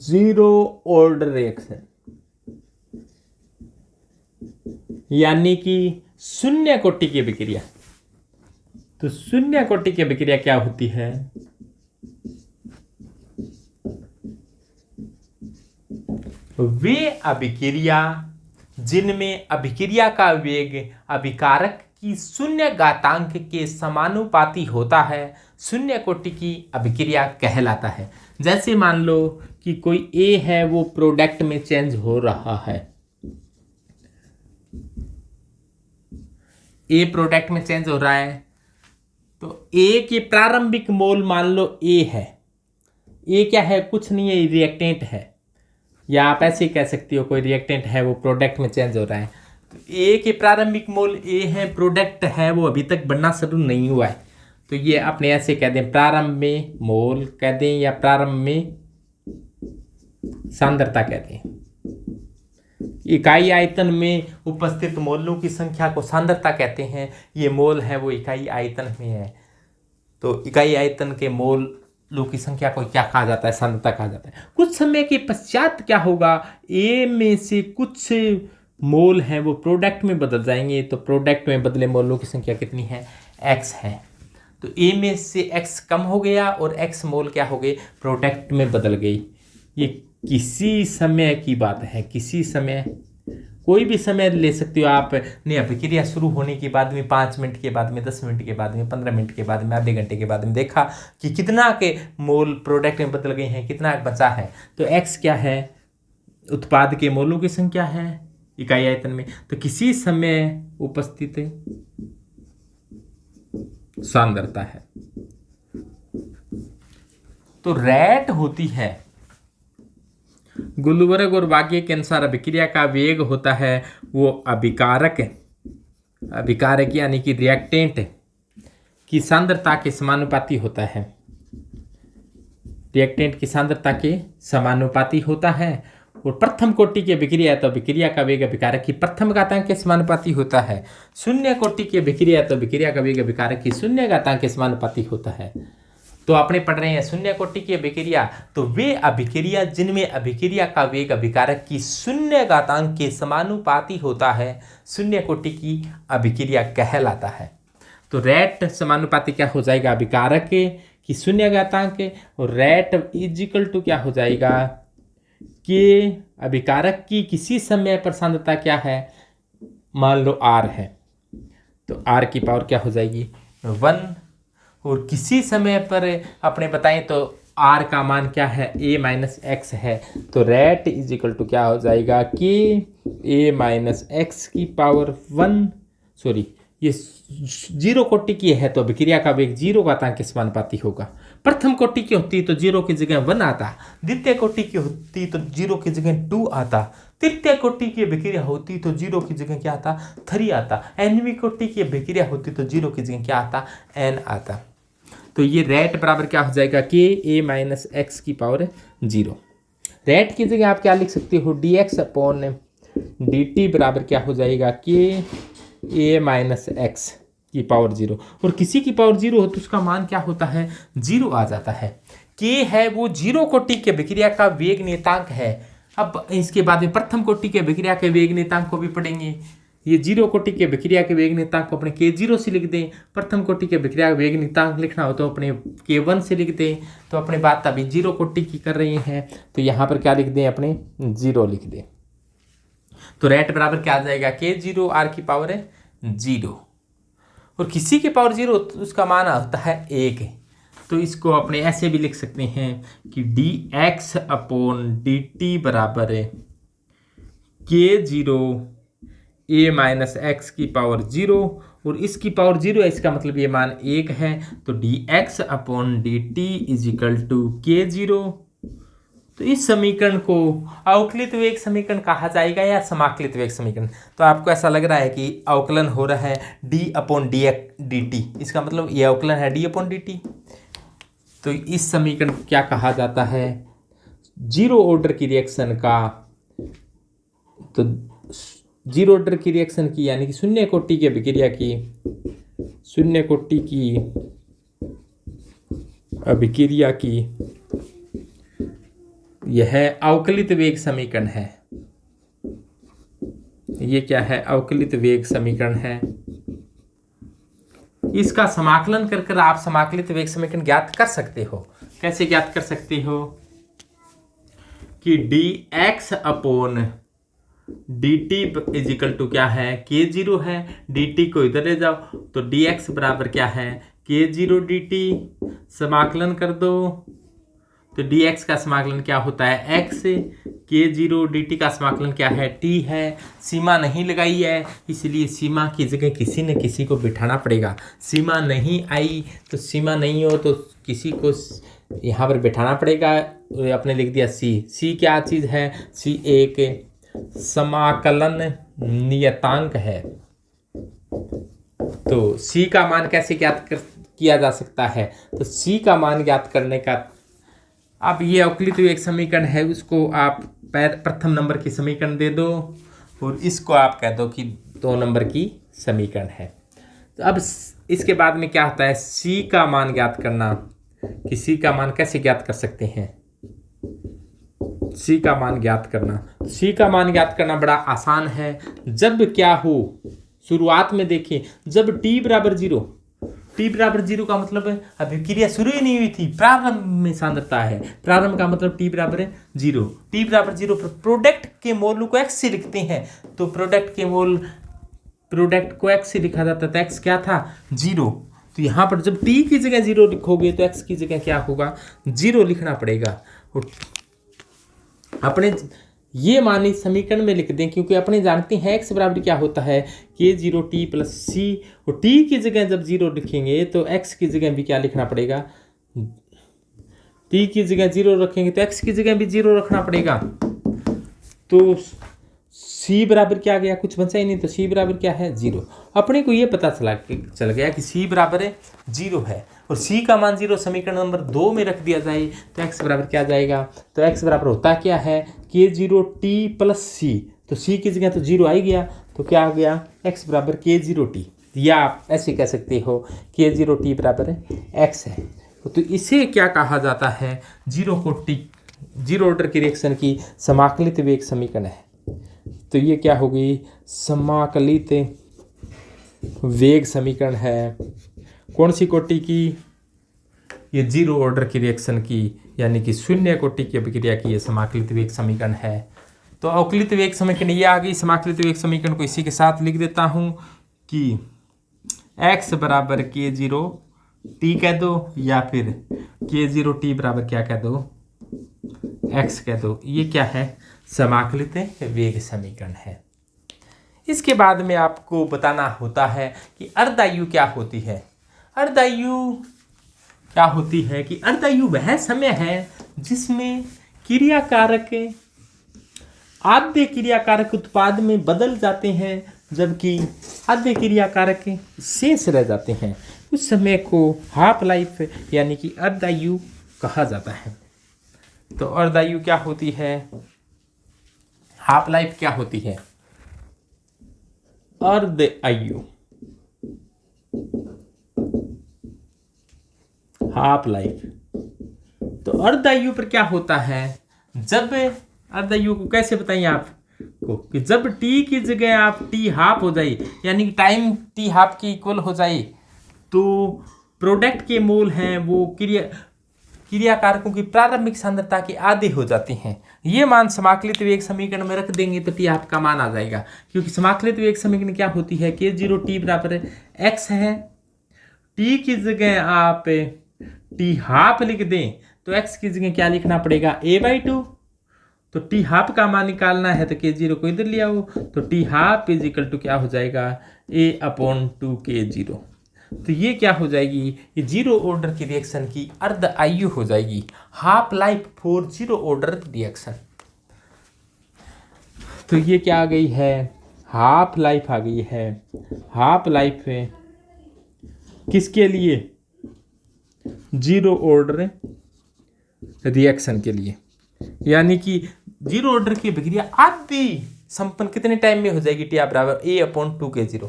Zero order reaction, यानी कि शून्य कोटि की अभिक्रिया। तो शून्य कोटि की अभिक्रिया क्या होती है? वे अभिक्रिया जिनमें अभिक्रिया का वेग अभिकारक की शून्य घातांक के समानुपाती होता है, शून्य कोटि की अभिक्रिया कहलाता है। जैसे मान लो कि कोई ए है, वो प्रोडक्ट में चेंज हो रहा है, ए प्रोडक्ट में चेंज हो रहा है, तो ए के प्रारंभिक मोल मान लो ए है। ए क्या है? कुछ नहीं है, रिएक्टेंट है, या आप ऐसे ही कह सकते हो कोई रिएक्टेंट है, वो प्रोडक्ट में चेंज हो रहा है। तो ए के प्रारंभिक मोल ए है, प्रोडक्ट है, वो अभी तक बनना शुरू नहीं हुआ है, तो ये अपने ऐसे कह दें प्रारंभ में मोल कह दें, या प्रारंभ में सांद्रता कह दें। इकाई आयतन में उपस्थित मोलों की संख्या को सांद्रता कहते हैं। ये मोल है वो इकाई आयतन में है, तो इकाई आयतन के मोलों की संख्या को क्या कहा जाता है? सांद्रता कहा जाता है। कुछ समय के पश्चात क्या होगा? ए में से कुछ मोल हैं वो प्रोडक्ट में बदल जाएंगे, तो प्रोडक्ट में बदले मोलों की संख्या कितनी है? एक्स है। तो ए में से एक्स कम हो गया और एक्स मोल क्या हो गए? प्रोडक्ट में बदल गई। ये किसी समय की बात है, किसी समय, कोई भी समय ले सकते हो आप ने। अभिक्रिया शुरू होने के बाद में 5 मिनट के बाद में, 10 मिनट के बाद में, 15 मिनट के बाद में, आधे घंटे के बाद में देखा कि कितना के मोल प्रोडक्ट में बदल गए हैं, कितना बचा है। तो एक्स क्या है? उत्पाद के मोलों की संख्या है इकाई आयतन में। तो किसी समय उपस्थित सांद्रता है। तो रैट होती है गुलवर्ग और वाग्ये के अनुसार अभिक्रिया का वेग होता है वो अभिकारक यानी कि रिएक्टेंट की सांद्रता के समानुपाती होता है। रिएक्टेंट की सांद्रता के समानुपाती होता है। और प्रथम कोटि की अभिक्रिया तो अभिक्रिया का वेग अभिकारक की प्रथम घातांक के समानुपाती होता है। शून्य कोटि की अभिक्रिया तो अभिक्रिया का वेग अभिकारक की शून्य घातांक के समानुपाती होता है। तो आपने पढ़ रहे हैं शून्य कोटि की अभिक्रिया, तो वे अभिक्रिया जिनमें अभिक्रिया का वेग अभिकारक की शून्य घातांक के समानुपाती होता है, शून्य कोटि की अभिक्रिया कहलाता है। तो रैट समानुपाती क्या हो जाएगा? अभिकारक की शून्य घातांक, और रैट इजिकल टू क्या हो जाएगा? कि अभिकारक की किसी समय पर सांद्रता क्या है? मान लो आर है, तो आर की पावर क्या हो जाएगी? 1। और किसी समय पर अपने बताएं तो आर का मान क्या है? ए माइनस एक्स है। तो रैट इज इक्वल टू क्या हो जाएगा? कि ए माइनस एक्स की पावर 1, सॉरी ये जीरो कोटि की है, तो अभिक्रिया का वेग जीरो घातांक के समानुपाती होगा। प्रथम कोटि की होती तो जीरो की जगह 1 आता, द्वितीय कोटि की होती तो जीरो की जगह 2 आता, तृतीय कोटि की अभिक्रिया होती तो जीरो की जगह क्या आता? 3 आता, nवीं कोटि की अभिक्रिया होती तो जीरो की जगह क्या आता? n आता। तो ये रैट बराबर क्या हो जाएगा? कि ए माइनस एक्स की पावर 0। रैट की जगह आप क्या लिख सकते हो? D x upon D T बराबर क्या हो जाएगा? कि ए माइनस एक्स की पावर 0। और किसी की पावर 0 हो तो उसका मान क्या होता है? 0 आ जाता है। के है वो जीरो कोटि की अभिक्रिया का वेग नियतांक है। अब इसके बाद में प्रथम कोटि की अभिक्रिया के वेग नियतांक को भी पढ़ेंगे। ये जीरो कोटि के अभिक्रिया के वेग नियतांक को अपने K0 से लिख दें। प्रथम कोटि के अभिक्रिया का वेग नियतांक लिखना हो तो अपने K1 से लिख दें। तो अपने बात अभी जीरो कोटि की कर रहे हैं, तो यहाँ पर क्या लिख दें? अपने 0 लिख दें। तो रैट बराबर क्या आ जाएगा? K0 आर की पावर 0, और किसी की पावर 0 तो उसका मान होता है 1। तो इसको अपने ऐसे भी लिख सकते हैं कि dx अपॉन dt बराबर K0 a माइनस एक्स की पावर 0, और इसकी पावर 0 है, इसका मतलब ये मान 1 है। तो dx upon dt is equal to K0। तो इस समीकरण को अवकलित वेग समीकरण कहा जाएगा या समाकलित वेग समीकरण। तो आपको ऐसा लग रहा है कि अवकलन हो रहा है d अपॉन डी टी, इसका मतलब ये अवकलन है d अपॉन डी टी। तो इस समीकरण को क्या कहा जाता है? जीरो ऑर्डर की रिएक्शन का, तो जीरो ऑर्डर की रिएक्शन की यानी कि शून्य कोटि की अभिक्रिया की, शून्य कोटि की अभिक्रिया की यह अवकलित वेग समीकरण है। ये क्या है? अवकलित वेग समीकरण है। इसका समाकलन कर कर आप समाकलित वेग समीकरण ज्ञात कर सकते हो। कैसे ज्ञात कर सकते हो? कि dx upon dt is equal to क्या है? k0 है। dt को इधर ले जाओ तो dx बराबर क्या है? k0 dt। समाकलन कर दो तो dx का समाकलन क्या होता है? x। k0 dt का समाकलन क्या है? t है। सीमा नहीं लगाई है, इसलिए सीमा की जगह किसी न किसी को बिठाना पड़ेगा। सीमा नहीं आई तो सीमा नहीं हो तो किसी को यहाँ पर बिठाना पड़ेगा। आपने लिख दिया c क्या चीज़ है? c एक समाकलन नियतांक है। तो c का मान कैसे ज्ञात किया जा सकता है? तो c का मान ज्ञात करने का, अब ये अवकलित वेग समीकरण है, उसको आप प्रथम नंबर की समीकरण दे दो और इसको आप कह दो कि 2 नंबर की समीकरण है। तो अब इसके बाद में क्या होता है? c का मान ज्ञात करना। कि c का मान कैसे ज्ञात कर सकते हैं? c का मान ज्ञात करना, c का मान ज्ञात करना बड़ा आसान है। जब क्या हो, शुरुआत में देखें, जब t बराबर 0, t बराबर 0 का मतलब है अभिक्रिया शुरू ही नहीं हुई थी, प्रारंभ में सांद्रता है। प्रारंभ का मतलब t बराबर 0। t बराबर 0 पर प्रोडक्ट के मोल को x से लिखते हैं, तो प्रोडक्ट को x से लिखा जाता था। x क्या था? 0। तो यहाँ पर जब t की जगह 0 लिखोगे तो x की जगह क्या होगा? 0 लिखना पड़ेगा। अपने ये मान इस समीकरण में लिख दें, क्योंकि अपने जानते हैं x बराबर क्या होता है? k0 t plus c। और t की जगह जब 0 लिखेंगे तो x की जगह भी क्या लिखना पड़ेगा? t की जगह 0 रखेंगे तो x की जगह भी 0 रखना पड़ेगा। तो c बराबर क्या गया? कुछ बचा ही नहीं, तो c बराबर क्या है? 0। अपने को ये पता चल गया कि c बराबर 0 है और c का मान 0 समीकरण नंबर 2 में रख दिया जाए तो x बराबर क्या जाएगा? तो x बराबर होता क्या है? k0 t plus c। तो c की जगह तो 0 आ ही गया, तो क्या आ गया? x बराबर k0 t। या आप ऐसे कह सकते हो k0 t बराबर x है। तो इसे क्या कहा जाता है? जीरो ऑर्डर की रिएक्शन की समाकलित वेग समीकरण है। तो ये क्या होगी? समाकलित वेग समीकरण है। कौन सी कोटि की? ये जीरो ऑर्डर की रिएक्शन की, यानी कि शून्य कोटि की अभिक्रिया की ये समाकलित वेग समीकरण है। तो अवकलित वेग समीकरण ये आ गई। समाकलित वेग समीकरण को इसी के साथ लिख देता हूँ कि x बराबर k0 t कह दो, या फिर k0 t बराबर क्या कह दो? x कह दो। ये क्या है? समाकलित वेग समीकरण है। इसके बाद में आपको बताना होता है कि अर्धायु क्या होती है। अर्धायु क्या होती है? कि अर्धायु वह समय है जिसमें क्रियाकारक आधे क्रियाकारक उत्पाद में बदल जाते हैं, जबकि आधे क्रियाकारक शेष रह जाते हैं। उस समय को हाफ लाइफ यानी कि अर्धायु कहा जाता है। तो अर्धायु क्या होती है? हाफ लाइफ क्या होती है? अर्धायु, हाफ लाइफ। तो अर्धायु पर क्या होता है? जब अर्धायु को कैसे बताइए आपको? कि जब t की जगह आप t हाफ हो जाए, यानी कि टाइम t हाफ की इक्वल हो जाए, तो प्रोडक्ट के मोल हैं वो क्रियाकारकों की प्रारंभिक सांद्रता के आधे हो जाते हैं। ये मान समाकलित वेग समीकरण में रख देंगे तो टी हाफ का मान आ जाएगा, क्योंकि समाकलित वेग समीकरण क्या होती है? k0 t बराबर x है। t की जगह आप t हाफ लिख दें तो x की जगह क्या लिखना पड़ेगा? a/2। तो t हाफ का मान निकालना है तो k0 को इधर ले आओ, तो t half is equal to क्या हो जाएगा? a/2 k0। तो ये क्या हो जाएगी? ये जीरो ऑर्डर की रिएक्शन की अर्धायु हो जाएगी। Half life for zero order reaction. तो ये क्या आ गई है? हाफ लाइफ आ गई है। हाफ लाइफ है किसके लिए? जीरो ऑर्डर रिएक्शन के लिए। यानी कि जीरो ऑर्डर की अभिक्रिया आधी संपन्न कितने टाइम में हो जाएगी? टी बराबर a/2 k0।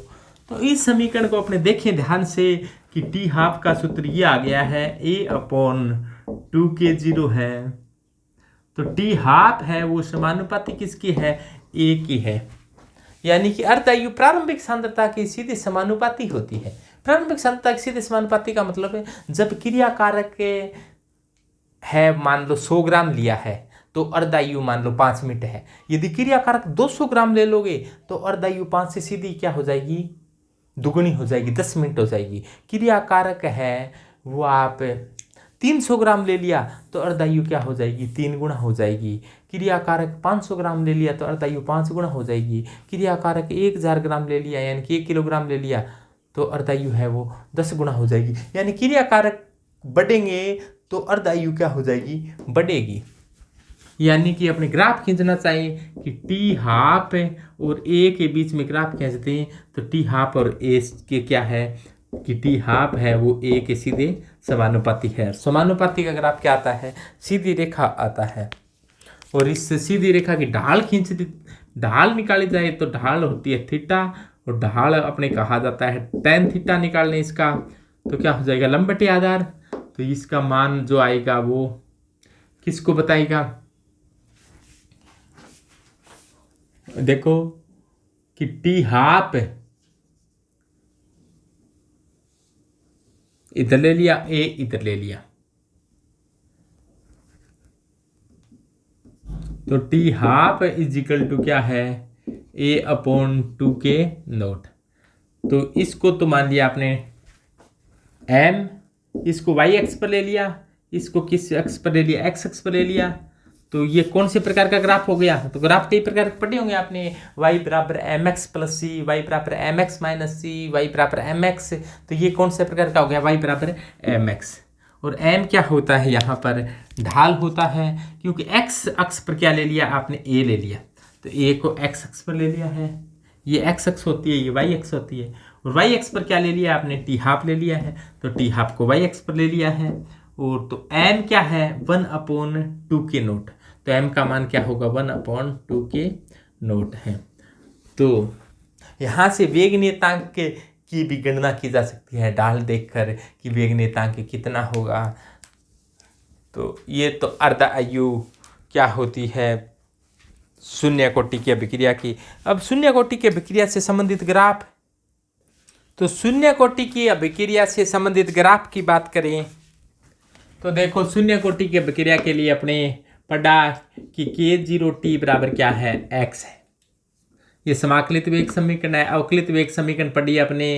तो इस समीकरण को अपने देखें ध्यान से कि टी हाफ का सूत्र ये आ गया है, a/2 k0 है। तो टी हाफ है वो समानुपाती किसकी है, ए की है। यानी कि अर्धायु प्रारंभिक सांद्रता की सीधे समानुपाती होती है। प्रारंभिक सांद्रता की सीधे समानुपाती का मतलब है जब क्रिया कारक है मान लो 100 ग्राम लिया है तो अर्धायु मान लो 5 मिनट है। यदि क्रिया कारक 200 ग्राम ले लोगे तो अर्धायु 5 से सीधी क्या हो जाएगी, दुगुनी हो जाएगी, 10 मिनट हो जाएगी। क्रिया कारक है वो आप 300 ग्राम ले लिया तो अर्धायु क्या हो जाएगी, 3 गुना हो जाएगी। क्रिया कारक 500 ग्राम ले लिया तो अर्धायु 5 गुना हो जाएगी। क्रिया कारक 1000 ग्राम ले लिया यानी कि 1 किलोग्राम ले लिया तो अर्धायु है वो 10 गुना हो जाएगी। यानी क्रिया कारक बढ़ेंगे तो अर्धायु क्या हो जाएगी, बढ़ेगी। यानी कि अपने ग्राफ खींचना चाहिए कि टी हाफ और ए के बीच में ग्राफ खींचते हैं तो टी हाफ और ए के क्या है कि टी हाफ है वो ए के सीधे समानुपाती है। समानुपाती का ग्राफ क्या आता है, सीधी रेखा आता है। और इस सीधी रेखा की ढाल ढाल निकाली जाए तो ढाल होती है थीटा और ढाल अपने कहा जाता है tan थीटा। निकालने इसका तो क्या हो जाएगा, लंबवती आधार। तो इसका मान जो आएगा वो किसको बताएगा, देखो कि टी हाफ इधर ले लिया, ए इधर ले लिया तो T half is equal to क्या है, ए अपॉन 2k नोट। तो इसको तो मान लिया आपने m, इसको y अक्ष पर ले लिया, इसको किस अक्ष पर ले लिया, x अक्ष पर ले लिया। तो ये कौन से प्रकार का ग्राफ हो गया, तो ग्राफ कई प्रकार के पढ़े होंगे आपने, y बराबर mx प्लस सी, y बराबर mx माइनस सी, y बराबर mx। तो ये कौन से प्रकार का हो गया, y बराबर mx। और m क्या होता है, यहाँ पर ढाल होता है, क्योंकि x अक्ष पर क्या ले लिया आपने, a ले लिया तो a को x अक्ष पर ले लिया है, ये x अक्ष होती है, ये y अक्ष होती है। और y अक्ष पर क्या ले लिया आपने, टी हाफ ले लिया है तो टी हाफ को y अक्ष पर ले लिया है। और तो m क्या है 1/2k नोट। तो m का मान क्या होगा 1/2k नोट है। तो यहाँ से वेग नियतांक की भी गणना की जा सकती है ढाल देखकर कि वेग नियतांक कितना होगा। तो ये तो अर्धायु क्या होती है, शून्य कोटि की अभिक्रिया की। अब शून्य कोटि की अभिक्रिया से संबंधित ग्राफ, तो शून्य कोटि की अभिक्रिया से संबंधित ग्राफ की बात करें तो देखो शून्य कोटि की अभिक्रिया के लिए अपने पढ़ा कि k0t बराबर क्या है, x है। ये समाकलित वेग समीकरण है। अवकलित वेग समीकरण पढ़ी अपने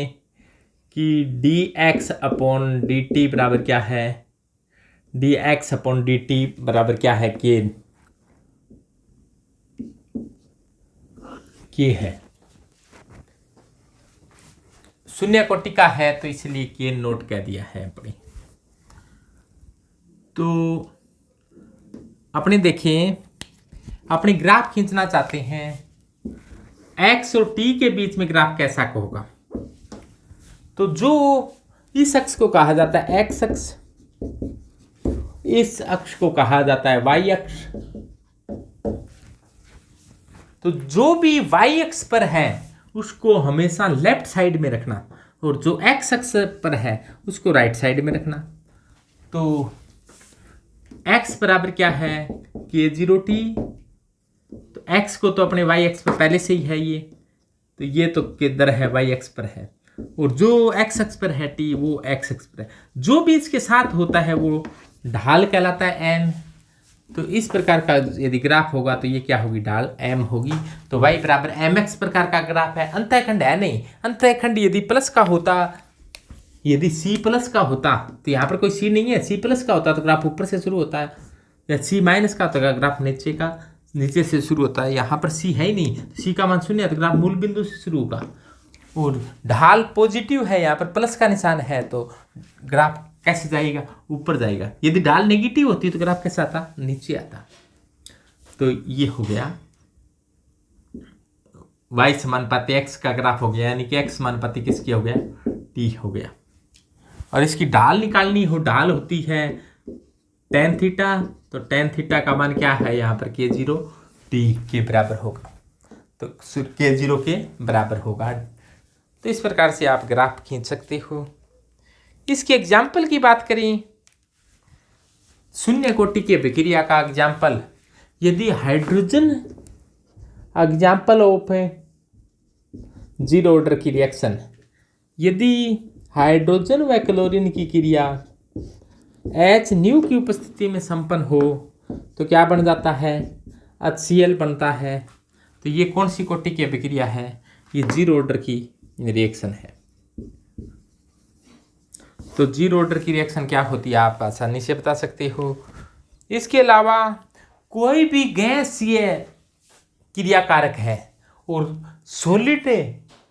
कि dx अपॉन dt बराबर क्या है, dx अपॉन dt बराबर क्या है, k है। शून्य कोटि का है तो इसलिए k नोट कह दिया है अपने। तो अपने देखें, अपने ग्राफ खींचना चाहते हैं, x और t के बीच में ग्राफ कैसा होगा। तो जो इस अक्ष को कहा जाता है x अक्ष, इस अक्ष को कहा जाता है y अक्ष। तो जो भी y अक्ष पर है उसको हमेशा लेफ्ट साइड में रखना और जो x अक्ष पर है उसको राइट साइड में रखना। तो x बराबर क्या है, k0t। तो x को तो अपने y अक्ष पर पहले से ही है ये, तो ये तो किधर है, y अक्ष पर है। और जो x अक्ष पर है t वो x अक्ष पर है। जो भी इसके साथ होता है वो ढाल कहलाता है m। तो इस प्रकार का यदि ग्राफ होगा तो ये क्या होगी, ढाल m होगी। तो y बराबर mx प्रकार का ग्राफ है। अंतःखंड है नहीं, अंतःखंड यदि प्लस का होता, यदि c प्लस का होता तो यहाँ पर कोई c नहीं है, c प्लस का होता तो ग्राफ ऊपर से शुरू होता है, या c माइनस का होता तो ग्राफ नीचे से शुरू होता है। यहाँ पर c है ही नहीं, तो c का मान शून्य है तो ग्राफ मूल बिंदु से शुरू होगा। और ढाल पॉजिटिव है, यहाँ पर प्लस का निशान है तो ग्राफ कैसे जाएगा, ऊपर जाएगा। यदि ढाल नेगेटिव होती तो ग्राफ कैसा आता, नीचे आता। तो ये हो गया y समानुपाती x का ग्राफ हो गया, यानी कि x समानुपाती किसकी हो गया, t हो गया। और इसकी ढाल निकालनी हो, ढाल होती है tan थीटा। तो tan थीटा का मान क्या है, यहाँ पर k0t के बराबर होगा। तो k0 के बराबर होगा। तो इस प्रकार से आप ग्राफ खींच सकते हो। इसके एग्जाम्पल की बात करें, शून्य कोटि की अभिक्रिया का एग्जाम्पल यदि hydrogen example of zero order की रिएक्शन, यदि हाइड्रोजन व क्लोरीन की क्रिया HNu की उपस्थिति में संपन्न हो तो क्या बन जाता है, HCl बनता है। तो ये कौन सी कोटि की अभिक्रिया है, ये जीरो ऑर्डर की रिएक्शन है। तो जीरो ऑर्डर की रिएक्शन क्या होती है आप आसानी से बता सकते हो। इसके अलावा कोई भी गैसीय क्रियाकारक है और सॉलिड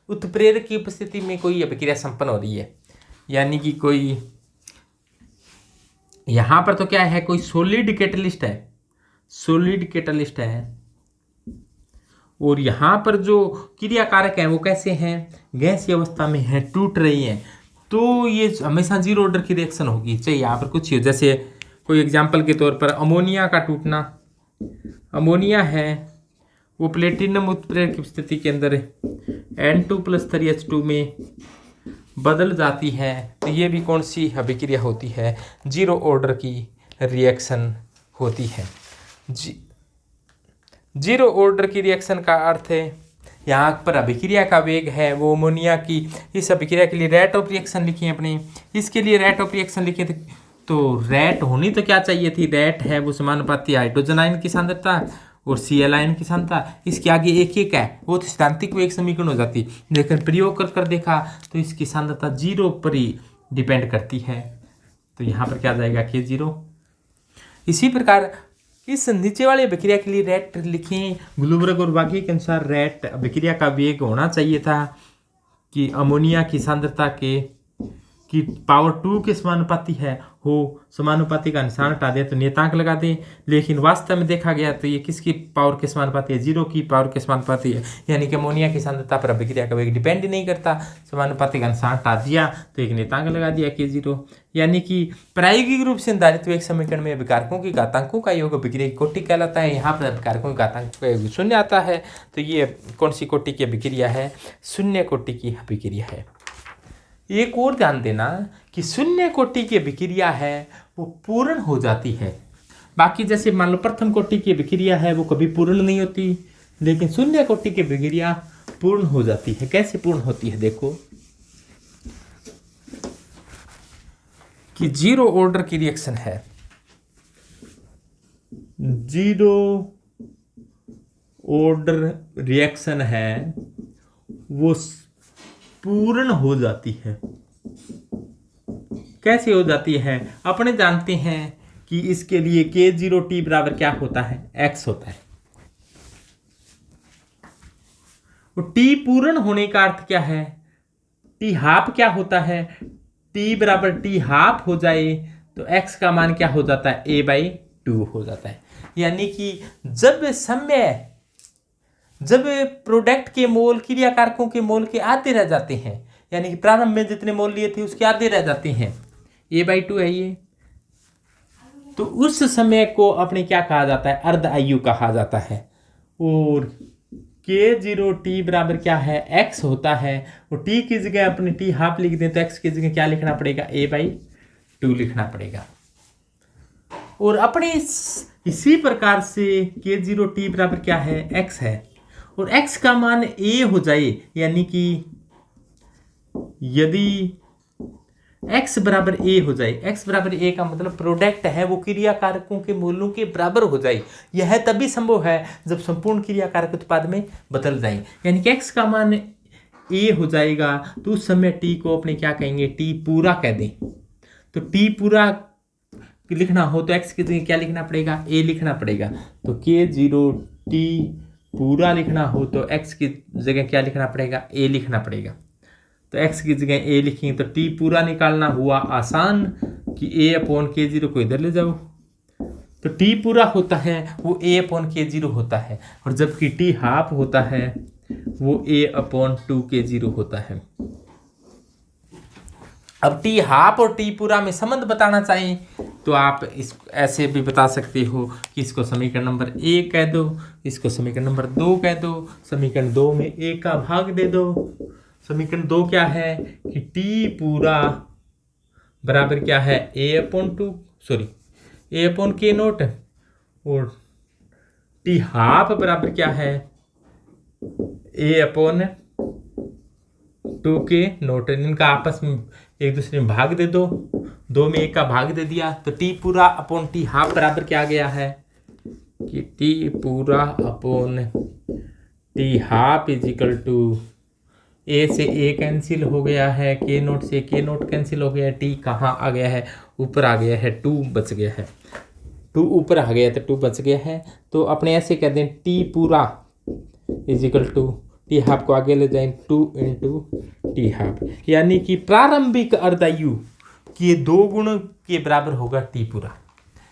उत्प्रेरक की उपस्थिति में कोई अभिक्रिया संपन्न हो रही है, यानी कि कोई यहाँ पर तो क्या है, कोई सॉलिड कैटलिस्ट है, सॉलिड कैटलिस्ट है, और यहाँ पर जो क्रियाकारक है वो कैसे हैं, गैसीय अवस्था में है, टूट रही है, तो ये हमेशा जीरो ऑर्डर की रिएक्शन होगी। चाहे यहाँ पर कुछ ही हो, जैसे कोई एग्जांपल के तौर पर अमोनिया का टूटना, अमोनिया है वो प्लेटिनम उत्प्रेरक की स्थिति के अंदर N2+3H2 में बदल जाती है। तो ये भी कौन सी अभिक्रिया होती है, जीरो ऑर्डर की रिएक्शन होती है। जीरो ऑर्डर की रिएक्शन का अर्थ है यहाँ पर अभिक्रिया का वेग है वो अमोनिया की, इस अभिक्रिया के लिए रेट ऑफ रिएक्शन लिखी है अपने, इसके लिए रेट ऑफ रिएक्शन लिखे थे। तो रेट होनी तो क्या चाहिए थी, रेट है वो समानुपाती हाइड्रोजन आयन की सांद्रता और Cl आयन की सांद्रता, इसके आगे एक एक है वो तो सिद्धांतिक वेग समीकरण हो जाती, लेकिन प्रयोग कर कर देखा तो इसकी सांद्रता जीरो पर ही डिपेंड करती है। तो यहाँ पर क्या जाएगा, K0। इसी प्रकार इस नीचे वाली अभिक्रिया के लिए रेट लिखें, ग्लूबर्ग और वागे के अनुसार रेट अभिक्रिया का वेग होना चाहिए था कि अमोनिया की सांद्रता की पावर 2 के समानुपाती है हो, समानुपाती का निशान हटा दे तो नियतांक लगा दें, लेकिन वास्तव में देखा गया तो ये किसकी पावर के समानुपाती है, जीरो की पावर के समानुपाती है, यानी कि अमोनिया की सांद्रता पर अभिक्रिया का वेग डिपेंड ही नहीं करता। समानुपाती का निशान हटा दिया तो एक नियतांक लगा दिया K0, यानी कि प्रायोगिक रूप से निर्धारित वेग समीकरण में अभिकारकों की घातांकों का योग अभिक्रिया की कोटि कहलाता है। यहाँ पर अभिकारकों की घातांक का योग शून्य आता है। तो ये कौन सी कोटि की अभिक्रिया है, शून्य कोटि की अभिक्रिया है। एक और ध्यान देना कि शून्य कोटि की अभिक्रिया है वो पूर्ण हो जाती है। बाकी जैसे मान लो प्रथम कोटि की अभिक्रिया है वो कभी पूर्ण नहीं होती, लेकिन शून्य कोटि की अभिक्रिया पूर्ण हो जाती है। कैसे पूर्ण होती है, देखो कि जीरो ऑर्डर की रिएक्शन है, जीरो ऑर्डर रिएक्शन है वो पूर्ण हो जाती है। कैसे हो जाती है, अपने जानते हैं कि इसके लिए K0T बराबर क्या होता है, X होता है। तो T पूर्ण होने का अर्थ क्या है, T हाफ क्या होता है, T बराबर T हाफ हो जाए तो X का मान क्या हो जाता है, A/2 हो जाता है। यानी कि जब प्रोडक्ट के मोल क्रियाकारकों के मोल के आधे रह जाते हैं, यानी कि प्रारंभ में जितने मोल लिए थे उसके आधे रह जाते हैं, A/2 है ये, तो उस समय को अपने क्या कहा जाता है, अर्ध आयु कहा जाता है। और K0T बराबर क्या है, X होता है, और T की जगह अपने T हाफ लिख दें तो X की जगह क्या लिखना पड़ेगा, A/2 लिखना पड़ेगा। और अपने इसी प्रकार से K0T बराबर क्या है, X है, और X का मान A हो जाए, यानी कि यदि X बराबर A हो जाए, X बराबर A का मतलब प्रोडक्ट है वो क्रियाकारकों के मूल्यों के बराबर हो जाए। यह तभी संभव है जब संपूर्ण क्रियाकारक उत्पाद में बदल जाए, यानी कि X का मान A हो जाएगा तो उस समय T को अपने क्या कहेंगे, T पूरा कह दें। तो T पूरा लिखना हो तो X की जगह क्या लिखना पड़ेगा, A लिखना पड़ेगा। तो K0T पूरा लिखना हो तो X की जगह क्या लिखना पड़ेगा, A लिखना पड़ेगा। तो X की जगह A लिखेंगे तो T पूरा निकालना हुआ आसान कि A/K0 को इधर ले जाओ, तो T पूरा होता है वो A/K0 होता है, और जबकि T हाफ होता है वो A/2K0 होता है। अब T हाफ और T पूरा में संबंध बताना चाहिए तो आप इस ऐसे भी बता सकते हो कि इसको समीकरण नंबर 1 कह दो, इसको समीकरण नंबर 2 कह दो, समीकरण 2 में A का भाग दे दो। समीकरण 2 क्या है कि T पूरा बराबर क्या है, A/K0 और टी हाफ बराबर क्या है, ए अपॉन 2 के नोट, इनका आपस में एक दूसरे में भाग दे दो, 2 में 1 का भाग दे दिया, तो टी पूरा अपॉन टी हाफ बराबर क्या आ गया है कि टी पूरा upon t half is equal to, a से ए कैंसिल हो गया है, के नोट से के नोट कैंसिल हो गया है, टी कहाँ आ गया है, ऊपर आ गया है, 2 बच गया है, 2 ऊपर आ गया तो 2 बच गया है। तो अपने ऐसे कह दें टी पूरा is equal to, T half को आगे ले जाएं 2 इंटू टी हाफ, यानी कि प्रारंभिक अर्धायु के 2 गुण के बराबर होगा टी पूरा,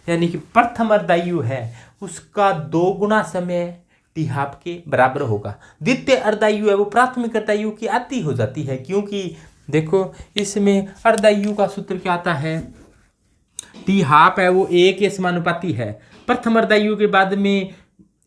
यानी कि प्रथम अर्धायु है उसका 2 गुना समय टी हाफ के बराबर होगा। द्वितीय अर्धायु है वो प्राथमिक अर्धायु की आधी हो जाती है, क्योंकि देखो इसमें अर्धायु का सूत्र क्या आता है, टी हाफ है वो ए के समानुपाती है, प्रथम अर्धायु के बाद में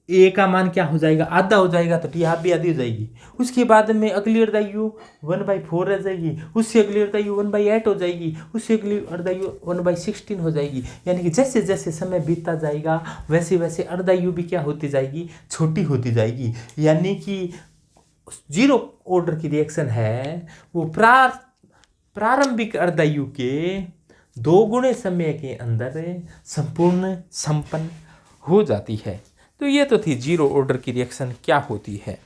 ए का मान क्या हो जाएगा, आधा हो जाएगा, तो टी हाफ भी आधी हो जाएगी। उसके बाद में अगली अर्धायु 1/4 रह जाएगी, उससे अगली अर्धायु 1/8 हो जाएगी, उससे अगली अर्धायु 1/16 हो जाएगी। यानी कि जैसे जैसे समय बीतता जाएगा वैसे वैसे अर्धायु भी क्या होती जाएगी, छोटी होती जाएगी। यानी कि जीरो ऑर्डर की रिएक्शन है वो प्रारंभिक अर्धायु के 2 गुणे समय के अंदर संपूर्ण संपन्न हो जाती है। तो ये तो थी जीरो ऑर्डर की रिएक्शन क्या होती है।